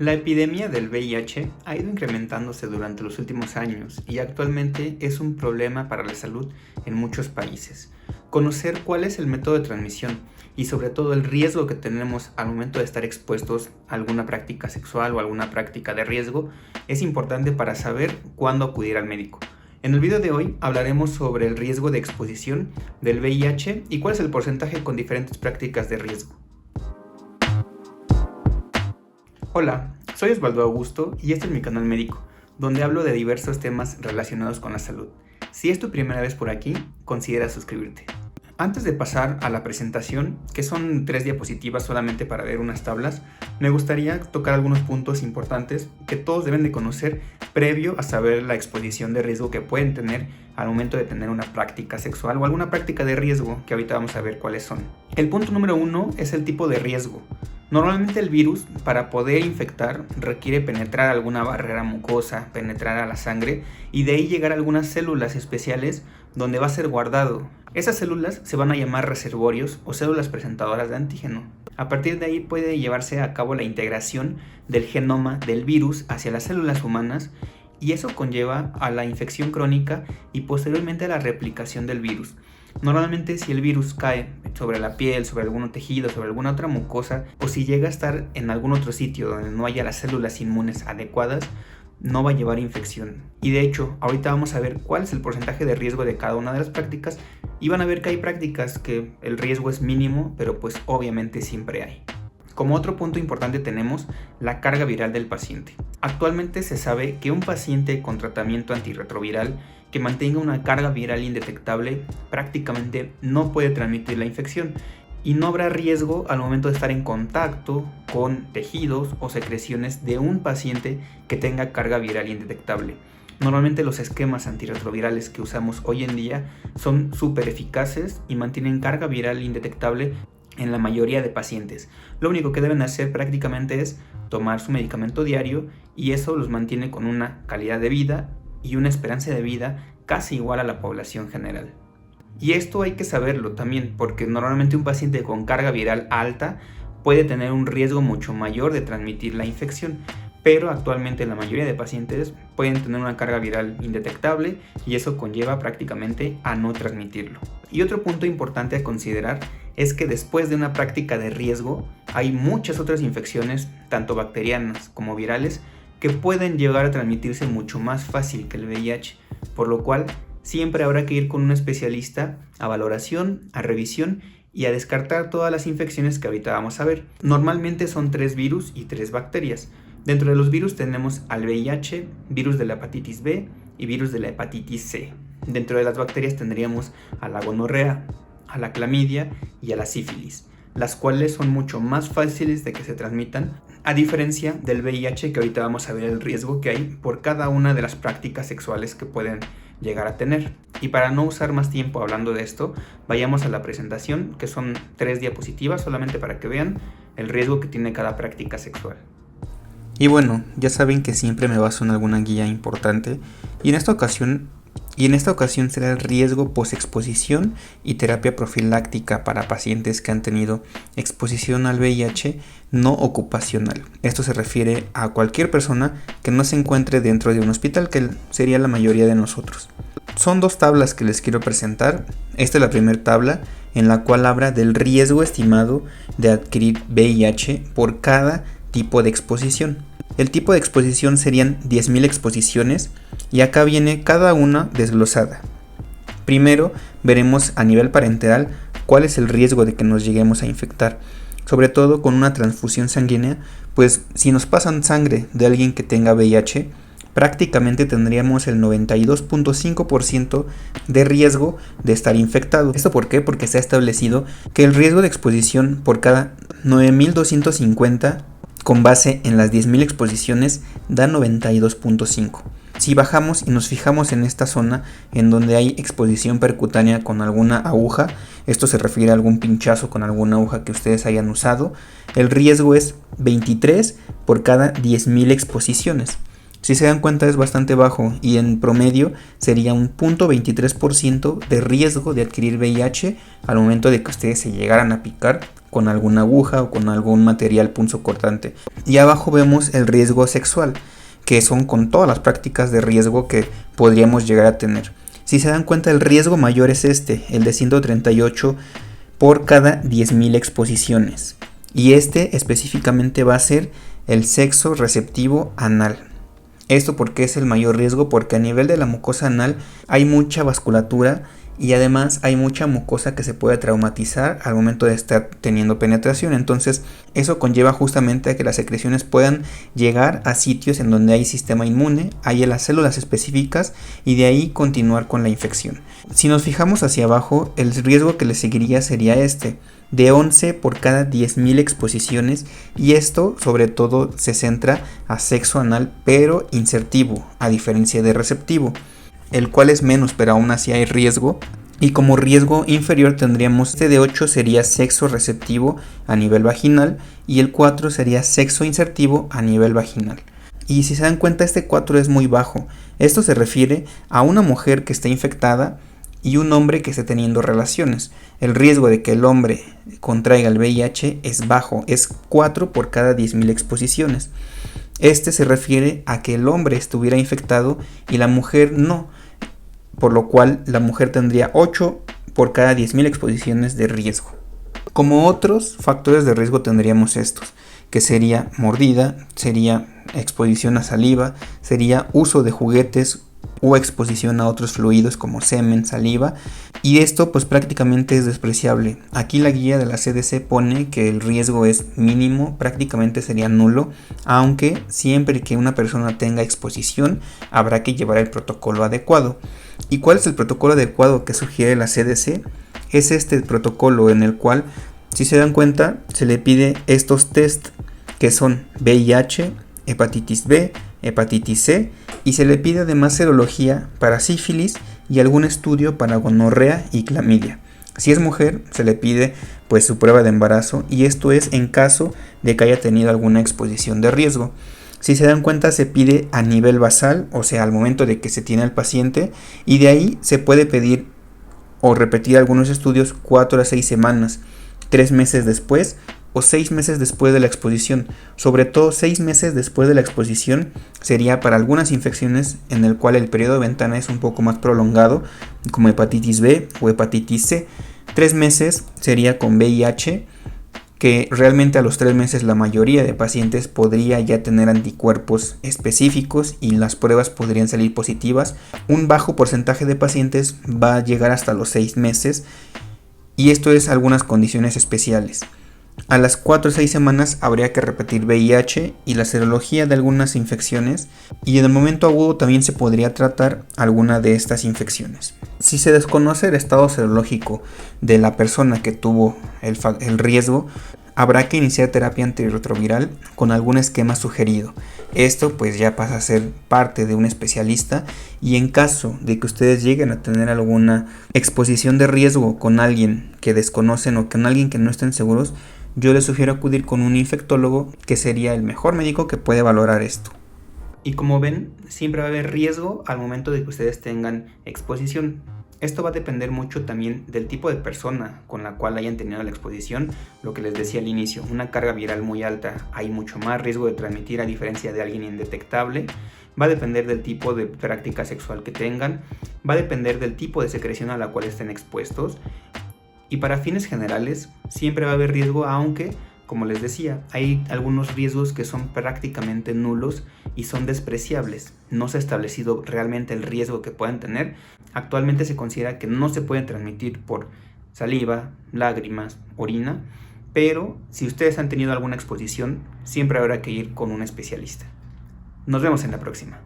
La epidemia del VIH ha ido incrementándose durante los últimos años y actualmente es un problema para la salud en muchos países. Conocer cuál es el método de transmisión y sobre todo el riesgo que tenemos al momento de estar expuestos a alguna práctica sexual o alguna práctica de riesgo es importante para saber cuándo acudir al médico. En el video de hoy hablaremos sobre el riesgo de exposición del VIH y cuál es el porcentaje con diferentes prácticas de riesgo. Hola, soy Osvaldo Augusto y este es mi canal médico, donde hablo de diversos temas relacionados con la salud. Si es tu primera vez por aquí, considera suscribirte. Antes de pasar a la presentación, que son 3 diapositivas solamente para ver unas tablas, me gustaría tocar algunos puntos importantes que todos deben de conocer previo a saber la exposición de riesgo que pueden tener al momento de tener una práctica sexual o alguna práctica de riesgo, que ahorita vamos a ver cuáles son. El punto número 1 es el tipo de riesgo. Normalmente el virus, para poder infectar, requiere penetrar alguna barrera mucosa, penetrar a la sangre y de ahí llegar a algunas células especiales donde va a ser guardado. Esas células se van a llamar reservorios o células presentadoras de antígeno. A partir de ahí puede llevarse a cabo la integración del genoma del virus hacia las células humanas y eso conlleva a la infección crónica y posteriormente a la replicación del virus. Normalmente si el virus cae sobre la piel, sobre algún tejido, sobre alguna otra mucosa o si llega a estar en algún otro sitio donde no haya las células inmunes adecuadas, no va a llevar infección. Y de hecho, ahorita vamos a ver cuál es el porcentaje de riesgo de cada una de las prácticas y van a ver que hay prácticas que el riesgo es mínimo, pero pues obviamente siempre hay. Como otro punto importante tenemos la carga viral del paciente. Actualmente se sabe que un paciente con tratamiento antirretroviral que mantenga una carga viral indetectable prácticamente no puede transmitir la infección y no habrá riesgo al momento de estar en contacto con tejidos o secreciones de un paciente que tenga carga viral indetectable. Normalmente los esquemas antirretrovirales que usamos hoy en día son súper eficaces y mantienen carga viral indetectable en la mayoría de pacientes. Lo único que deben hacer prácticamente es tomar su medicamento diario y eso los mantiene con una calidad de vida y una esperanza de vida casi igual a la población general. Y esto hay que saberlo también porque normalmente un paciente con carga viral alta puede tener un riesgo mucho mayor de transmitir la infección, pero actualmente la mayoría de pacientes pueden tener una carga viral indetectable y eso conlleva prácticamente a no transmitirlo. Y otro punto importante a considerar es que después de una práctica de riesgo hay muchas otras infecciones, tanto bacterianas como virales, que pueden llegar a transmitirse mucho más fácil que el VIH, por lo cual siempre habrá que ir con un especialista a valoración, a revisión y a descartar todas las infecciones que ahorita vamos a ver. Normalmente son 3 virus y 3 bacterias. Dentro de los virus tenemos al VIH, virus de la hepatitis B y virus de la hepatitis C. Dentro de las bacterias tendríamos a la gonorrea, a la clamidia y a la sífilis, las cuales son mucho más fáciles de que se transmitan, a diferencia del VIH, que ahorita vamos a ver el riesgo que hay por cada una de las prácticas sexuales que pueden llegar a tener. Y para no usar más tiempo hablando de esto, vayamos a la presentación, que son 3 diapositivas solamente para que vean el riesgo que tiene cada práctica sexual. Y bueno, ya saben que siempre me baso en alguna guía importante y en esta ocasión será el riesgo posexposición y terapia profiláctica para pacientes que han tenido exposición al VIH no ocupacional. Esto se refiere a cualquier persona que no se encuentre dentro de un hospital, que sería la mayoría de nosotros. Son 2 tablas que les quiero presentar. Esta es la primera tabla en la cual habla del riesgo estimado de adquirir VIH por cada tipo de exposición. El tipo de exposición serían 10.000 exposiciones y acá viene cada una desglosada. Primero veremos a nivel parenteral cuál es el riesgo de que nos lleguemos a infectar, sobre todo con una transfusión sanguínea, pues si nos pasan sangre de alguien que tenga VIH, prácticamente tendríamos el 92.5% de riesgo de estar infectado. ¿Esto por qué? Porque se ha establecido que el riesgo de exposición por cada 9.250 con base en las 10.000 exposiciones da 92.5. Si bajamos y nos fijamos en esta zona en donde hay exposición percutánea con alguna aguja, esto se refiere a algún pinchazo con alguna aguja que ustedes hayan usado, el riesgo es 23 por cada 10.000 exposiciones. Si se dan cuenta es bastante bajo y en promedio sería un 0.23% de riesgo de adquirir VIH al momento de que ustedes se llegaran a picar con alguna aguja o con algún material punzocortante. Y abajo vemos el riesgo sexual, que son con todas las prácticas de riesgo que podríamos llegar a tener. Si se dan cuenta, el riesgo mayor es el de 138 por cada 10.000 exposiciones. Y específicamente va a ser el sexo receptivo anal. Esto porque es el mayor riesgo, porque a nivel de la mucosa anal hay mucha vasculatura y además hay mucha mucosa que se puede traumatizar al momento de estar teniendo penetración. Entonces eso conlleva justamente a que las secreciones puedan llegar a sitios en donde hay sistema inmune, hay las células específicas y de ahí continuar con la infección. Si nos fijamos hacia abajo, el riesgo que le seguiría sería de 11 por cada 10.000 exposiciones, y esto sobre todo se centra a sexo anal pero insertivo, a diferencia de receptivo, el cual es menos pero aún así hay riesgo. Y como riesgo inferior tendríamos de 8 sería sexo receptivo a nivel vaginal y el 4 sería sexo insertivo a nivel vaginal. Y si se dan cuenta, 4 es muy bajo. Esto se refiere a una mujer que esté infectada y un hombre que esté teniendo relaciones. El riesgo de que el hombre contraiga el VIH es bajo, es 4 por cada 10.000 exposiciones. Se refiere a que el hombre estuviera infectado y la mujer no, por lo cual la mujer tendría 8 por cada 10.000 exposiciones de riesgo. Como otros factores de riesgo tendríamos estos, que sería mordida, sería exposición a saliva, sería uso de juguetes o exposición a otros fluidos como semen, saliva, y esto pues prácticamente es despreciable. Aquí la guía de la CDC pone que el riesgo es mínimo, prácticamente sería nulo, aunque siempre que una persona tenga exposición habrá que llevar el protocolo adecuado. ¿Y cuál es el protocolo adecuado que sugiere la CDC? Es este protocolo en el cual, si se dan cuenta, se le pide estos test que son VIH, hepatitis B, hepatitis C, y se le pide además serología para sífilis y algún estudio para gonorrea y clamidia. Si es mujer, se le pide pues su prueba de embarazo, y esto es en caso de que haya tenido alguna exposición de riesgo. Si se dan cuenta, se pide a nivel basal, o sea, al momento de que se tiene al paciente, y de ahí se puede pedir o repetir algunos estudios 4 a 6 semanas, 3 meses después o 6 meses después de la exposición. Sobre todo 6 meses después de la exposición sería para algunas infecciones en el cual el periodo de ventana es un poco más prolongado, como hepatitis B o hepatitis C. 3 meses sería con VIH, que realmente a los 3 meses la mayoría de pacientes podría ya tener anticuerpos específicos y las pruebas podrían salir positivas. Un bajo porcentaje de pacientes va a llegar hasta los 6 meses, y esto es algunas condiciones especiales. A las 4 o 6 semanas habría que repetir VIH y la serología de algunas infecciones, y en el momento agudo también se podría tratar alguna de estas infecciones. Si se desconoce el estado serológico de la persona que tuvo el riesgo, habrá que iniciar terapia antirretroviral con algún esquema sugerido. Esto pues ya pasa a ser parte de un especialista, y en caso de que ustedes lleguen a tener alguna exposición de riesgo con alguien que desconocen o con alguien que no estén seguros, yo les sugiero acudir con un infectólogo, que sería el mejor médico que puede valorar esto. Y como ven, siempre va a haber riesgo al momento de que ustedes tengan exposición. Esto va a depender mucho también del tipo de persona con la cual hayan tenido la exposición. Lo que les decía al inicio, una carga viral muy alta, hay mucho más riesgo de transmitir a diferencia de alguien indetectable. Va a depender del tipo de práctica sexual que tengan, va a depender del tipo de secreción a la cual estén expuestos. Y para fines generales siempre va a haber riesgo, aunque, como les decía, hay algunos riesgos que son prácticamente nulos y son despreciables. No se ha establecido realmente el riesgo que puedan tener. Actualmente se considera que no se pueden transmitir por saliva, lágrimas, orina, pero si ustedes han tenido alguna exposición, siempre habrá que ir con un especialista. Nos vemos en la próxima.